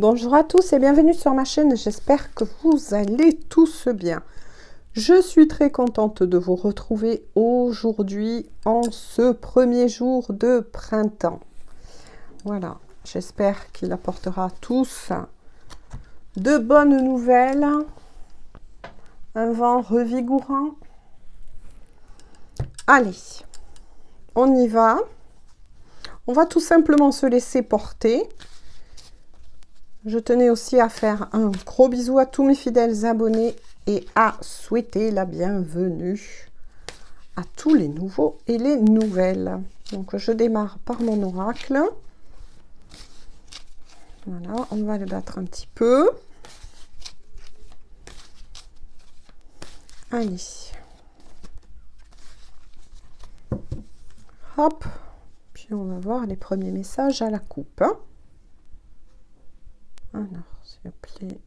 Bonjour à tous et bienvenue sur ma chaîne, j'espère que vous allez tous bien. Je suis très contente de vous retrouver aujourd'hui en ce premier jour de printemps. Voilà, j'espère qu'il apportera à tous de bonnes nouvelles, un vent revigorant. Allez, on y va. On va tout simplement se laisser porter. Je tenais aussi à faire un gros bisou à tous mes fidèles abonnés et à souhaiter la bienvenue à tous les nouveaux et les nouvelles. Donc, je démarre par mon oracle. Voilà, on va le battre un petit peu. Allez. Hop. Puis, on va voir les premiers messages à la coupe. Alors, s'il vous plaît.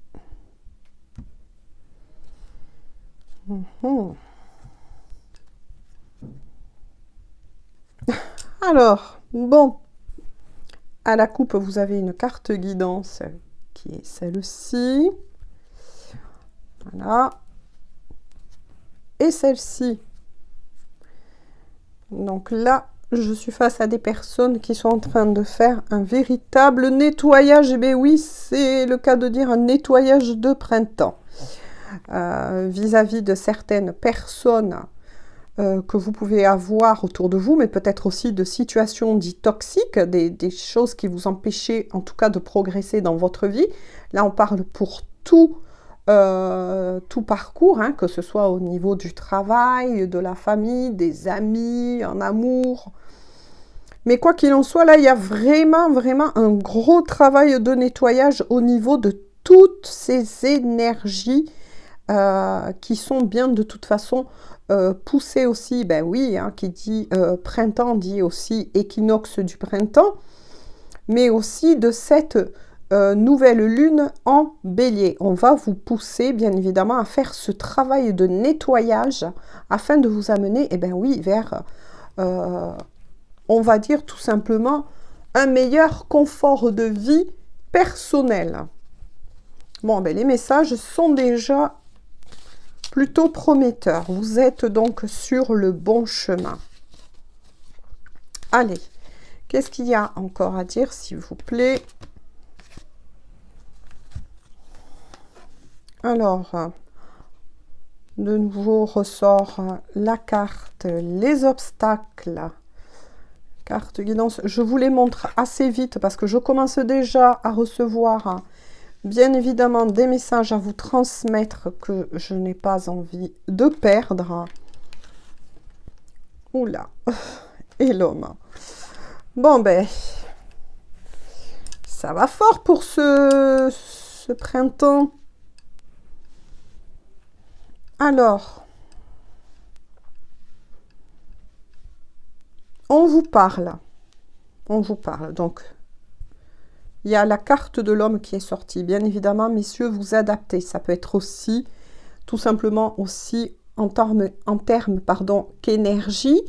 Alors, bon. À la coupe, vous avez une carte guidance qui est celle-ci. Voilà. Et celle-ci. Donc là, je suis face à des personnes qui sont en train de faire un véritable nettoyage. Eh bien oui, c'est le cas de dire un nettoyage de printemps. Vis-à-vis de certaines personnes que vous pouvez avoir autour de vous, mais peut-être aussi de situations dites toxiques, des choses qui vous empêchaient en tout cas de progresser dans votre vie. Là, on parle pour tout parcours, hein, que ce soit au niveau du travail, de la famille, des amis, en amour. Mais quoi qu'il en soit, là, il y a vraiment un gros travail de nettoyage au niveau de toutes ces énergies qui sont bien de toute façon poussées aussi. Ben oui, hein, qui dit printemps dit aussi équinoxe du printemps, mais aussi de cette nouvelle lune en bélier. On va vous pousser bien évidemment à faire ce travail de nettoyage afin de vous amener, eh ben oui, vers, on va dire tout simplement, un meilleur confort de vie personnel. Bon, ben les messages sont déjà plutôt prometteurs. Vous êtes donc sur le bon chemin. Allez, qu'est-ce qu'il y a encore à dire, s'il vous plaît? Alors, de nouveau ressort la carte, les obstacles. Carte guidance. Je vous les montre assez vite parce que je commence déjà à recevoir, bien évidemment, des messages à vous transmettre que je n'ai pas envie de perdre. Oula. Et l'homme. Bon, ben, ça va fort pour ce printemps. Alors, on vous parle. Donc, il y a la carte de l'homme qui est sortie. Bien évidemment, messieurs, vous adaptez. Ça peut être aussi, tout simplement, aussi en termes qu'énergie.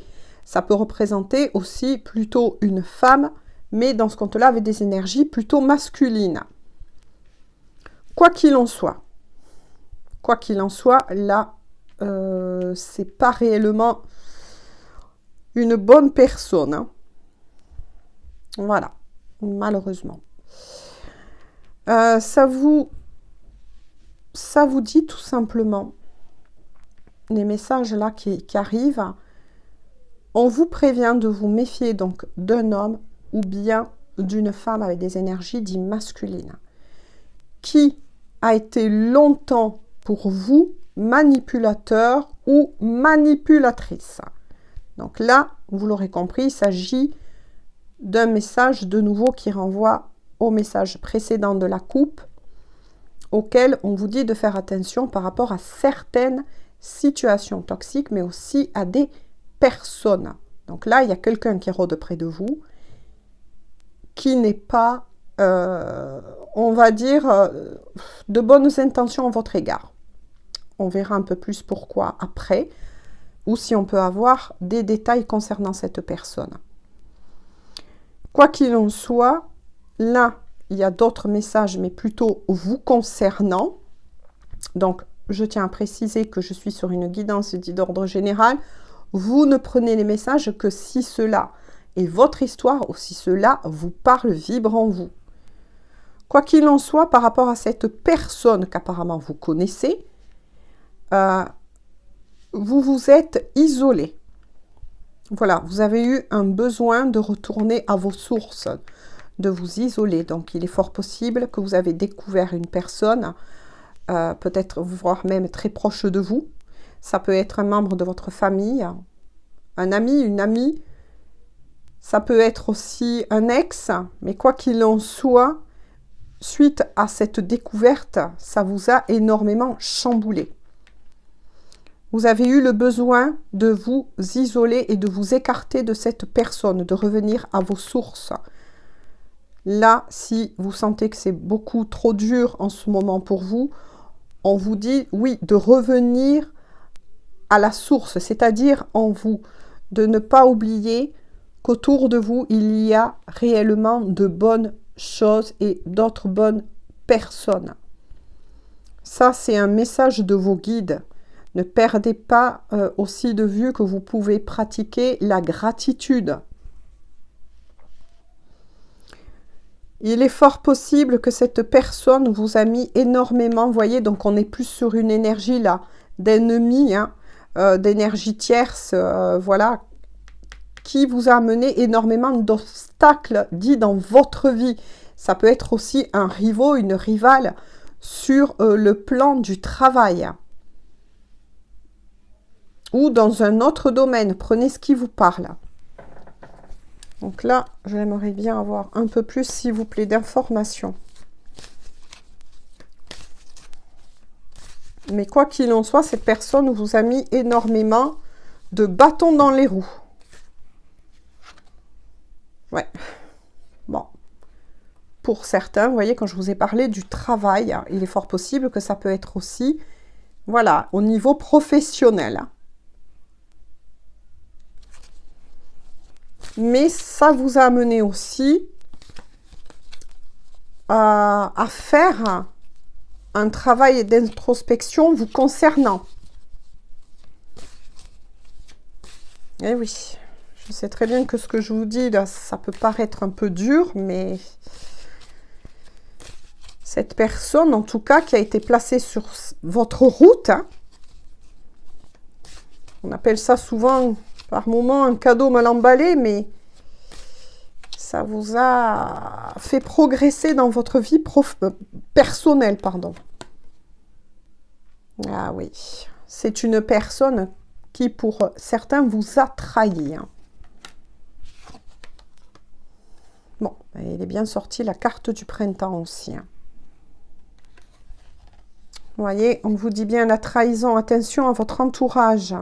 Ça peut représenter aussi plutôt une femme, mais dans ce compte-là, avec des énergies plutôt masculines. Quoi qu'il en soit, là, c'est pas réellement une bonne personne. Hein. Voilà, malheureusement. Ça vous dit tout simplement, les messages là qui arrivent, on vous prévient de vous méfier donc d'un homme ou bien d'une femme avec des énergies dites masculines, qui a été longtemps pour vous manipulateur ou manipulatrice. Donc là, vous l'aurez compris, il s'agit d'un message de nouveau qui renvoie au message précédent de la coupe, auquel on vous dit de faire attention par rapport à certaines situations toxiques, mais aussi à des personnes. Donc là, il y a quelqu'un qui rôde près de vous, qui n'est pas, on va dire, de bonnes intentions à votre égard. On verra un peu plus pourquoi après, ou si on peut avoir des détails concernant cette personne. Quoi qu'il en soit, là, il y a d'autres messages, mais plutôt vous concernant. Donc, je tiens à préciser que je suis sur une guidance dite d'ordre général. Vous ne prenez les messages que si cela est votre histoire ou si cela vous parle, vibre en vous. Quoi qu'il en soit, par rapport à cette personne qu'apparemment vous connaissez, vous vous êtes isolé. Voilà, vous avez eu un besoin de retourner à vos sources, de vous isoler. Donc, il est fort possible que vous avez découvert une personne, peut-être voire même très proche de vous. Ça peut être un membre de votre famille, un ami, une amie. Ça peut être aussi un ex, mais quoi qu'il en soit, suite à cette découverte, ça vous a énormément chamboulé. Vous avez eu le besoin de vous isoler et de vous écarter de cette personne, de revenir à vos sources. Là, si vous sentez que c'est beaucoup trop dur en ce moment pour vous, on vous dit, oui, de revenir à la source, c'est-à-dire en vous, de ne pas oublier qu'autour de vous, il y a réellement de bonnes choses et d'autres bonnes personnes. Ça, c'est un message de vos guides. Ne perdez pas aussi de vue que vous pouvez pratiquer la gratitude. Il est fort possible que cette personne vous a mis énormément, vous voyez, donc on est plus sur une énergie là, d'ennemi, hein, d'énergie tierce, voilà, qui vous a amené énormément d'obstacles dits dans votre vie. Ça peut être aussi un rivaux, une rivale sur le plan du travail. Ou dans un autre domaine, prenez ce qui vous parle. Donc là, j'aimerais bien avoir un peu plus, s'il vous plaît, d'informations. Mais quoi qu'il en soit, cette personne vous a mis énormément de bâtons dans les roues. Ouais. Bon. Pour certains, vous voyez, quand je vous ai parlé du travail, il est fort possible que ça peut être aussi, voilà, au niveau professionnel. Mais ça vous a amené aussi à faire un travail d'introspection vous concernant. Eh oui, je sais très bien que ce que je vous dis, là, ça peut paraître un peu dur, mais cette personne, en tout cas, qui a été placée sur votre route, hein, on appelle ça souvent, par moment, un cadeau mal emballé, mais ça vous a fait progresser dans votre vie personnelle, pardon. Ah oui, c'est une personne qui, pour certains, vous a trahi. Hein. Bon, il est bien sorti la carte du printemps aussi. Hein. Vous voyez, on vous dit bien la trahison. Attention à votre entourage.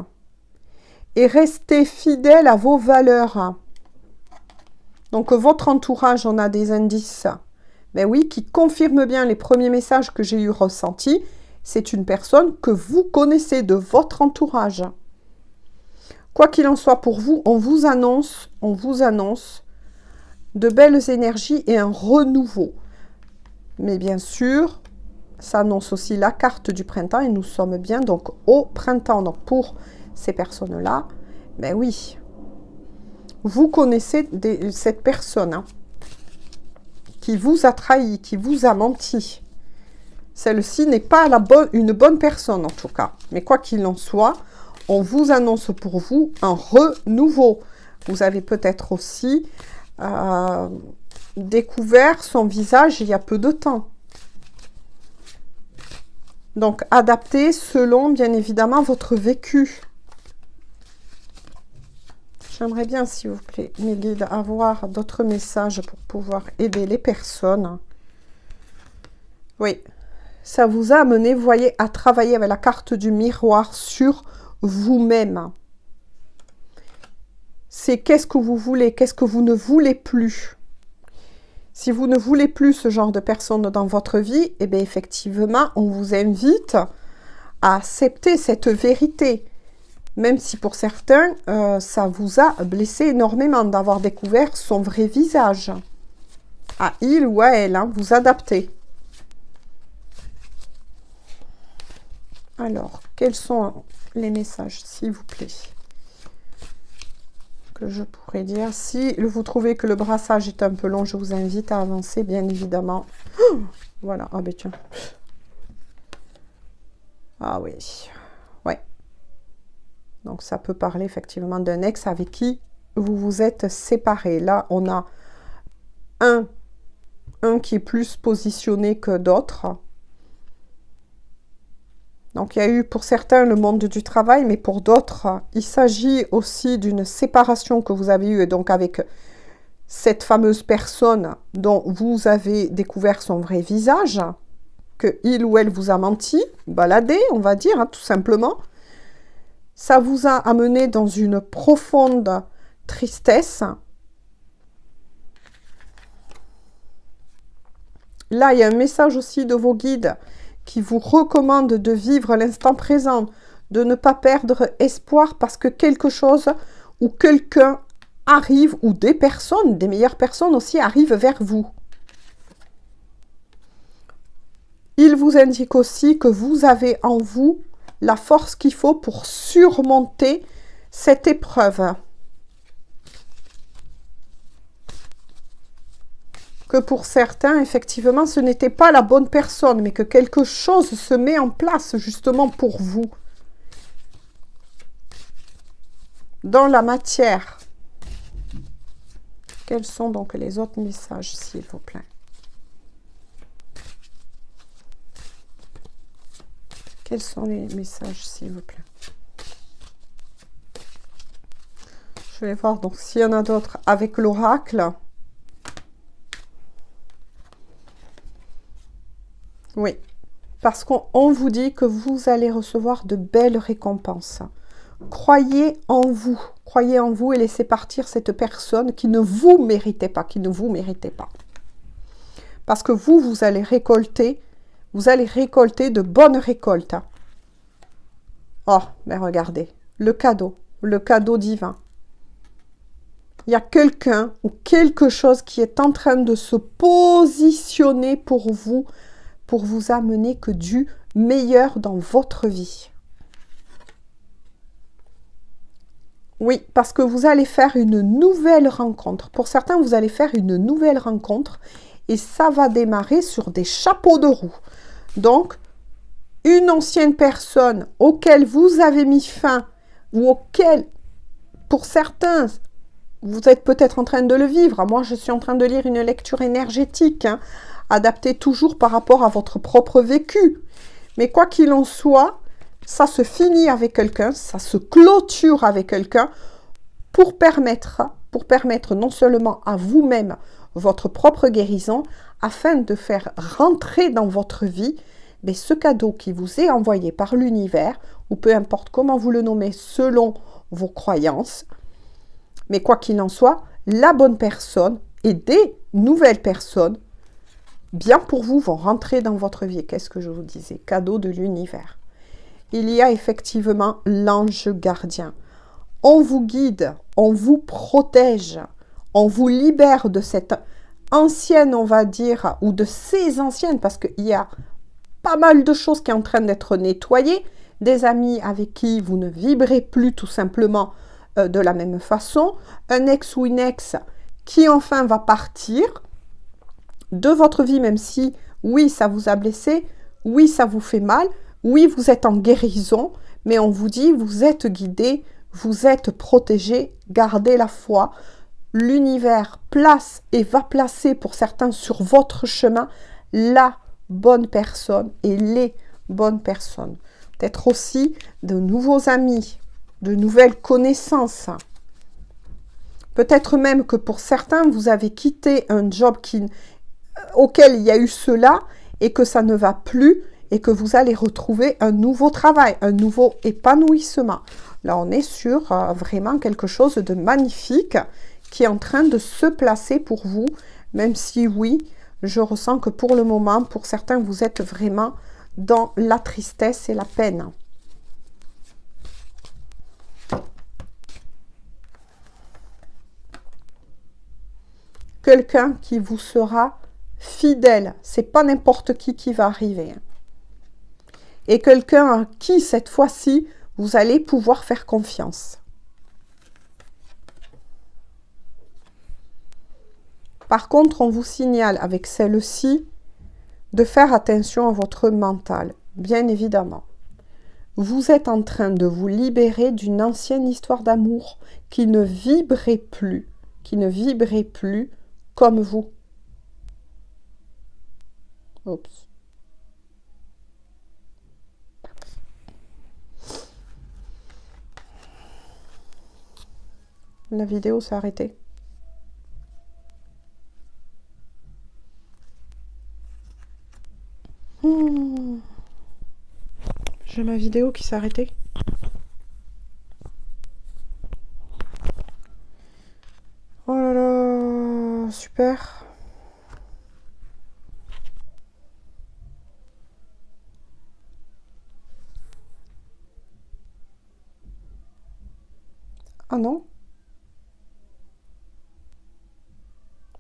Et restez fidèle à vos valeurs. Donc, votre entourage, on a des indices. Ben oui, qui confirment bien les premiers messages que j'ai eu ressentis. C'est une personne que vous connaissez de votre entourage. Quoi qu'il en soit pour vous, on vous annonce de belles énergies et un renouveau. Mais bien sûr, ça annonce aussi la carte du printemps et nous sommes bien donc au printemps. Donc pour ces personnes-là, ben oui, vous connaissez cette personne hein, qui vous a trahi, qui vous a menti. Celle-ci n'est pas une bonne personne en tout cas. Mais quoi qu'il en soit, on vous annonce pour vous un renouveau. Vous avez peut-être aussi découvert son visage il y a peu de temps. Donc, adapté selon, bien évidemment, votre vécu. J'aimerais bien, s'il vous plaît, mes guides, avoir d'autres messages pour pouvoir aider les personnes. Oui, ça vous a amené, vous voyez, à travailler avec la carte du miroir sur vous-même. C'est qu'est-ce que vous voulez, qu'est-ce que vous ne voulez plus. Si vous ne voulez plus ce genre de personne dans votre vie, eh bien effectivement, on vous invite à accepter cette vérité. Même si pour certains, ça vous a blessé énormément d'avoir découvert son vrai visage. À il ou à elle, hein, vous adaptez. Alors, quels sont les messages, s'il vous plaît, que je pourrais dire? Si vous trouvez que le brassage est un peu long, je vous invite à avancer, bien évidemment. Voilà, ah ben tiens. Ah oui, ouais. Donc, ça peut parler effectivement d'un ex avec qui vous vous êtes séparés. Là, on a un qui est plus positionné que d'autres. Donc, il y a eu pour certains le monde du travail, mais pour d'autres, il s'agit aussi d'une séparation que vous avez eue, et donc avec cette fameuse personne dont vous avez découvert son vrai visage, que il ou elle vous a menti, baladé, on va dire, hein, tout simplement. Ça vous a amené dans une profonde tristesse. Là, il y a un message aussi de vos guides qui vous recommande de vivre l'instant présent, de ne pas perdre espoir parce que quelque chose ou quelqu'un arrive, ou des personnes, des meilleures personnes aussi, arrivent vers vous. Il vous indique aussi que vous avez en vous la force qu'il faut pour surmonter cette épreuve. Que pour certains, effectivement, ce n'était pas la bonne personne, mais que quelque chose se met en place justement pour vous. Dans la matière. Quels sont donc les autres messages, s'il vous plaît? Quels sont les messages, s'il vous plaît? Je vais voir donc s'il y en a d'autres avec l'oracle. Oui, parce qu'on vous dit que vous allez recevoir de belles récompenses. Croyez en vous et laissez partir cette personne qui ne vous méritait pas, Parce que vous allez récolter de bonnes récoltes. Oh, mais regardez, le cadeau divin. Il y a quelqu'un ou quelque chose qui est en train de se positionner pour vous amener que du meilleur dans votre vie. Oui, parce que vous allez faire une nouvelle rencontre. Pour certains, vous allez faire une nouvelle rencontre et ça va démarrer sur des chapeaux de roue. Donc, une ancienne personne auquel vous avez mis fin ou auquel, pour certains, vous êtes peut-être en train de le vivre. Moi, je suis en train de lire une lecture énergétique, hein, adaptée toujours par rapport à votre propre vécu. Mais quoi qu'il en soit, ça se finit avec quelqu'un, ça se clôture avec quelqu'un pour permettre non seulement à vous-même votre propre guérison, afin de faire rentrer dans votre vie mais ce cadeau qui vous est envoyé par l'univers, ou peu importe comment vous le nommez selon vos croyances. Mais quoi qu'il en soit, la bonne personne et des nouvelles personnes, bien pour vous, vont rentrer dans votre vie. Qu'est-ce que je vous disais? Cadeau de l'univers. Il y a effectivement l'ange gardien. On vous guide, on vous protège, on vous libère de cette ancienne, on va dire, ou de ces anciennes, parce qu'il y a pas mal de choses qui sont en train d'être nettoyées, des amis avec qui vous ne vibrez plus tout simplement de la même façon, un ex ou une ex qui enfin va partir de votre vie, même si, oui, ça vous a blessé, oui, ça vous fait mal, oui, vous êtes en guérison, mais on vous dit, vous êtes guidé, vous êtes protégé, gardez la foi. L'univers place et va placer pour certains sur votre chemin la bonne personne et les bonnes personnes. Peut-être aussi de nouveaux amis, de nouvelles connaissances. Peut-être même que pour certains, vous avez quitté un job auquel il y a eu cela et que ça ne va plus et que vous allez retrouver un nouveau travail, un nouveau épanouissement. Là, on est sur vraiment quelque chose de magnifique qui est en train de se placer pour vous, même si oui, je ressens que pour le moment, pour certains, vous êtes vraiment dans la tristesse et la peine. quelqu'un qui vous sera fidèle. C'est pas n'importe qui va arriver. Et quelqu'un à qui, cette fois-ci, vous allez pouvoir faire confiance. Par contre, on vous signale avec celle-ci de faire attention à votre mental, bien évidemment. Vous êtes en train de vous libérer d'une ancienne histoire d'amour qui ne vibrait plus comme vous. Oups. La vidéo s'est arrêtée. J'ai ma vidéo qui s'est arrêtée. Oh là là, super. Ah non.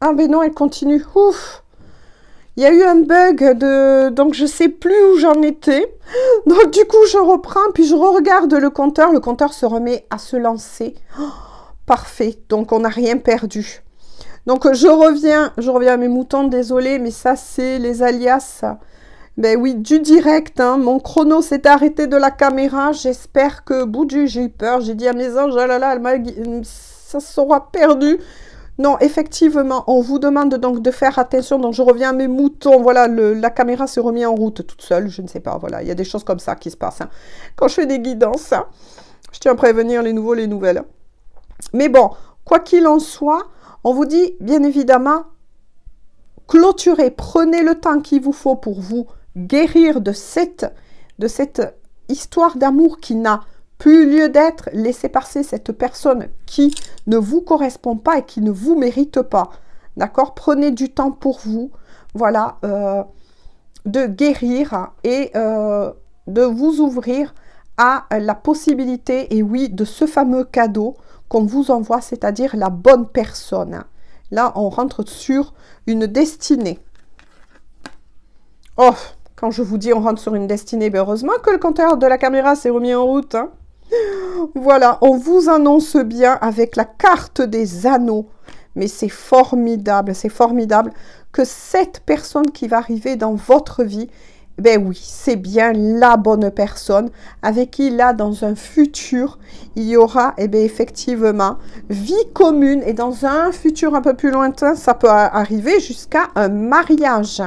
Ah mais non, elle continue. Ouf. Il y a eu un bug donc je sais plus où j'en étais. Donc du coup, je reprends, puis je regarde le compteur se remet à se lancer. Oh, parfait, donc on n'a rien perdu. Donc je reviens à mes moutons, désolé, mais ça c'est les alias. Ben oui, du direct, hein. Mon chrono s'est arrêté de la caméra, j'espère que, boudu, j'ai eu peur, j'ai dit à mes anges, oh là là, ça sera perdu. Non, effectivement, on vous demande donc de faire attention. Donc, je reviens à mes moutons. Voilà, la caméra s'est remise en route toute seule. Je ne sais pas. Voilà, il y a des choses comme ça qui se passent. Hein. Quand je fais des guidances, hein, je tiens à prévenir les nouveaux, les nouvelles. Mais bon, quoi qu'il en soit, on vous dit, bien évidemment, clôturez. Prenez le temps qu'il vous faut pour vous guérir de cette histoire d'amour qui n'a plus lieu d'être, laissez passer cette personne qui ne vous correspond pas et qui ne vous mérite pas. D'accord? Prenez du temps pour vous, voilà, de guérir et de vous ouvrir à la possibilité, et oui, de ce fameux cadeau qu'on vous envoie, c'est-à-dire la bonne personne. Là, on rentre sur une destinée. Oh, quand je vous dis on rentre sur une destinée, ben heureusement que le compteur de la caméra s'est remis en route, hein. Voilà, on vous annonce bien avec la carte des anneaux. Mais c'est formidable que cette personne qui va arriver dans votre vie, ben oui, c'est bien la bonne personne avec qui là, dans un futur, il y aura, eh bien, effectivement, vie commune. Et dans un futur un peu plus lointain, ça peut arriver jusqu'à un mariage.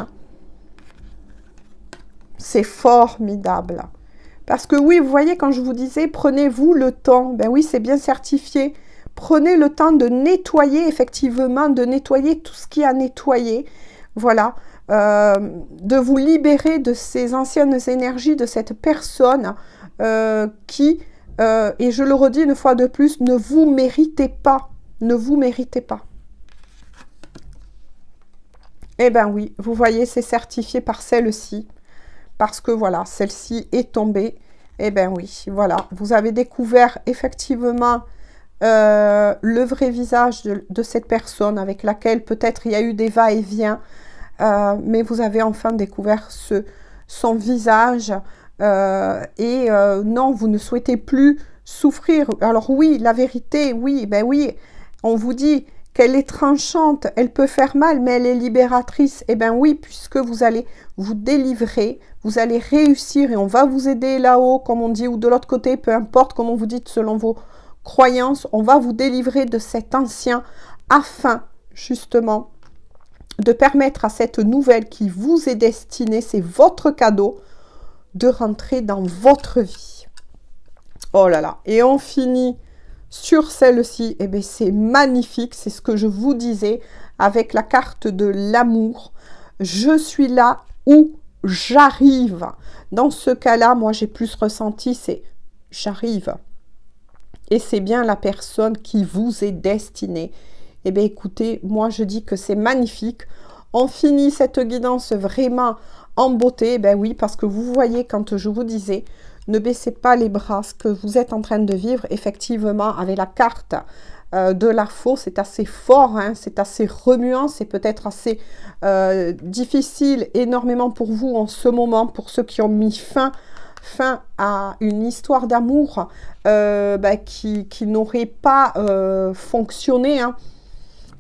C'est formidable. Parce que oui, vous voyez, quand je vous disais, prenez-vous le temps. Ben oui, c'est bien certifié. Prenez le temps de nettoyer, effectivement, de nettoyer tout ce qui a nettoyé. Voilà. De vous libérer de ces anciennes énergies, de cette personne qui, et je le redis une fois de plus, ne vous méritez pas. Ne vous méritez pas. Eh ben oui, vous voyez, c'est certifié par celle-ci. Parce que voilà, celle-ci est tombée. Eh bien oui, voilà. Vous avez découvert effectivement le vrai visage de cette personne avec laquelle peut-être il y a eu des va-et-vient. Mais vous avez enfin découvert son visage. Non, vous ne souhaitez plus souffrir. Alors oui, la vérité, oui, ben oui. On vous dit qu'elle est tranchante, elle peut faire mal, mais elle est libératrice. Eh bien oui, puisque vous allez vous délivrer, vous allez réussir et on va vous aider là-haut, comme on dit, ou de l'autre côté, peu importe comment vous dites selon vos croyances, on va vous délivrer de cet ancien afin, justement, de permettre à cette nouvelle qui vous est destinée, c'est votre cadeau, de rentrer dans votre vie. Oh là là, et on finit sur celle-ci, eh bien c'est magnifique, c'est ce que je vous disais, avec la carte de l'amour. Je suis là où j'arrive. Dans ce cas-là, moi j'ai plus ressenti, c'est j'arrive. Et c'est bien la personne qui vous est destinée. Eh bien écoutez, moi je dis que c'est magnifique. On finit cette guidance vraiment en beauté. Ben oui, parce que vous voyez, quand je vous disais, ne baissez pas les bras, ce que vous êtes en train de vivre, effectivement, avec la carte de la faux. C'est assez fort, hein, c'est assez remuant, c'est peut-être assez difficile énormément pour vous en ce moment, pour ceux qui ont mis fin à une histoire d'amour qui n'aurait pas fonctionné. Hein.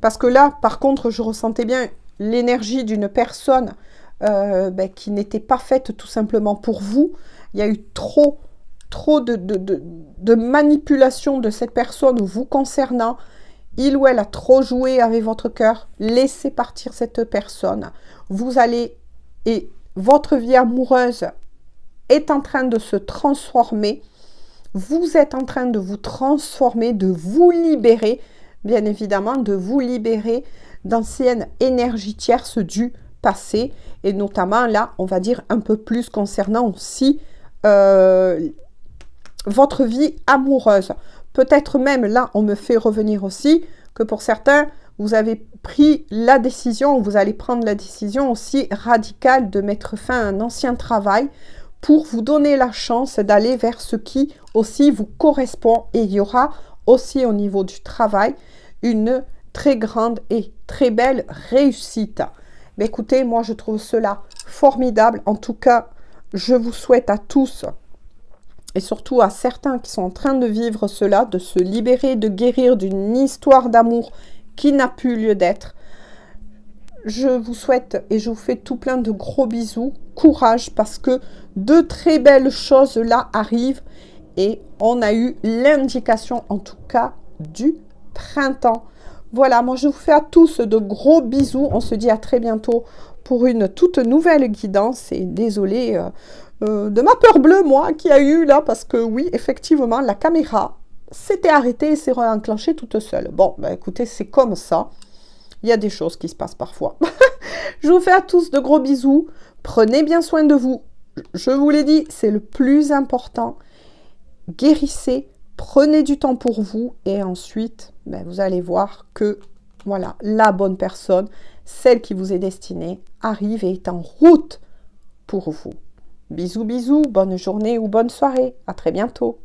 Parce que là, par contre, je ressentais bien l'énergie d'une personne qui n'était pas faite tout simplement pour vous. Il y a eu trop de manipulation de cette personne vous concernant. Il ou elle a trop joué avec votre cœur. Laissez partir cette personne. Vous allez... Et votre vie amoureuse est en train de se transformer. Vous êtes en train de vous transformer, de vous libérer, bien évidemment, de vous libérer d'anciennes énergies tierces du passé. Et notamment, là, on va dire un peu plus concernant aussi votre vie amoureuse. Peut-être même, là, on me fait revenir aussi que pour certains, vous avez pris la décision, vous allez prendre la décision aussi radicale de mettre fin à un ancien travail pour vous donner la chance d'aller vers ce qui aussi vous correspond. Et il y aura aussi au niveau du travail une très grande et très belle réussite. Mais écoutez, moi je trouve cela formidable. En tout cas, je vous souhaite à tous et surtout à certains qui sont en train de vivre cela, de se libérer, de guérir d'une histoire d'amour qui n'a plus lieu d'être. Je vous souhaite et je vous fais tout plein de gros bisous. Courage parce que de très belles choses là arrivent et on a eu l'indication en tout cas du printemps. Voilà, moi je vous fais à tous de gros bisous. On se dit à très bientôt pour une toute nouvelle guidance. Et désolée de ma peur bleue, moi, qui a eu là, parce que oui, effectivement, la caméra s'était arrêtée et s'est réenclenchée toute seule. Bon, bah écoutez, c'est comme ça. Il y a des choses qui se passent parfois. Je vous fais à tous de gros bisous. Prenez bien soin de vous. Je vous l'ai dit, c'est le plus important. Guérissez, prenez du temps pour vous et ensuite, vous allez voir que voilà, la bonne personne, celle qui vous est destinée, arrive et est en route pour vous. Bisous, bisous, bonne journée ou bonne soirée. À très bientôt.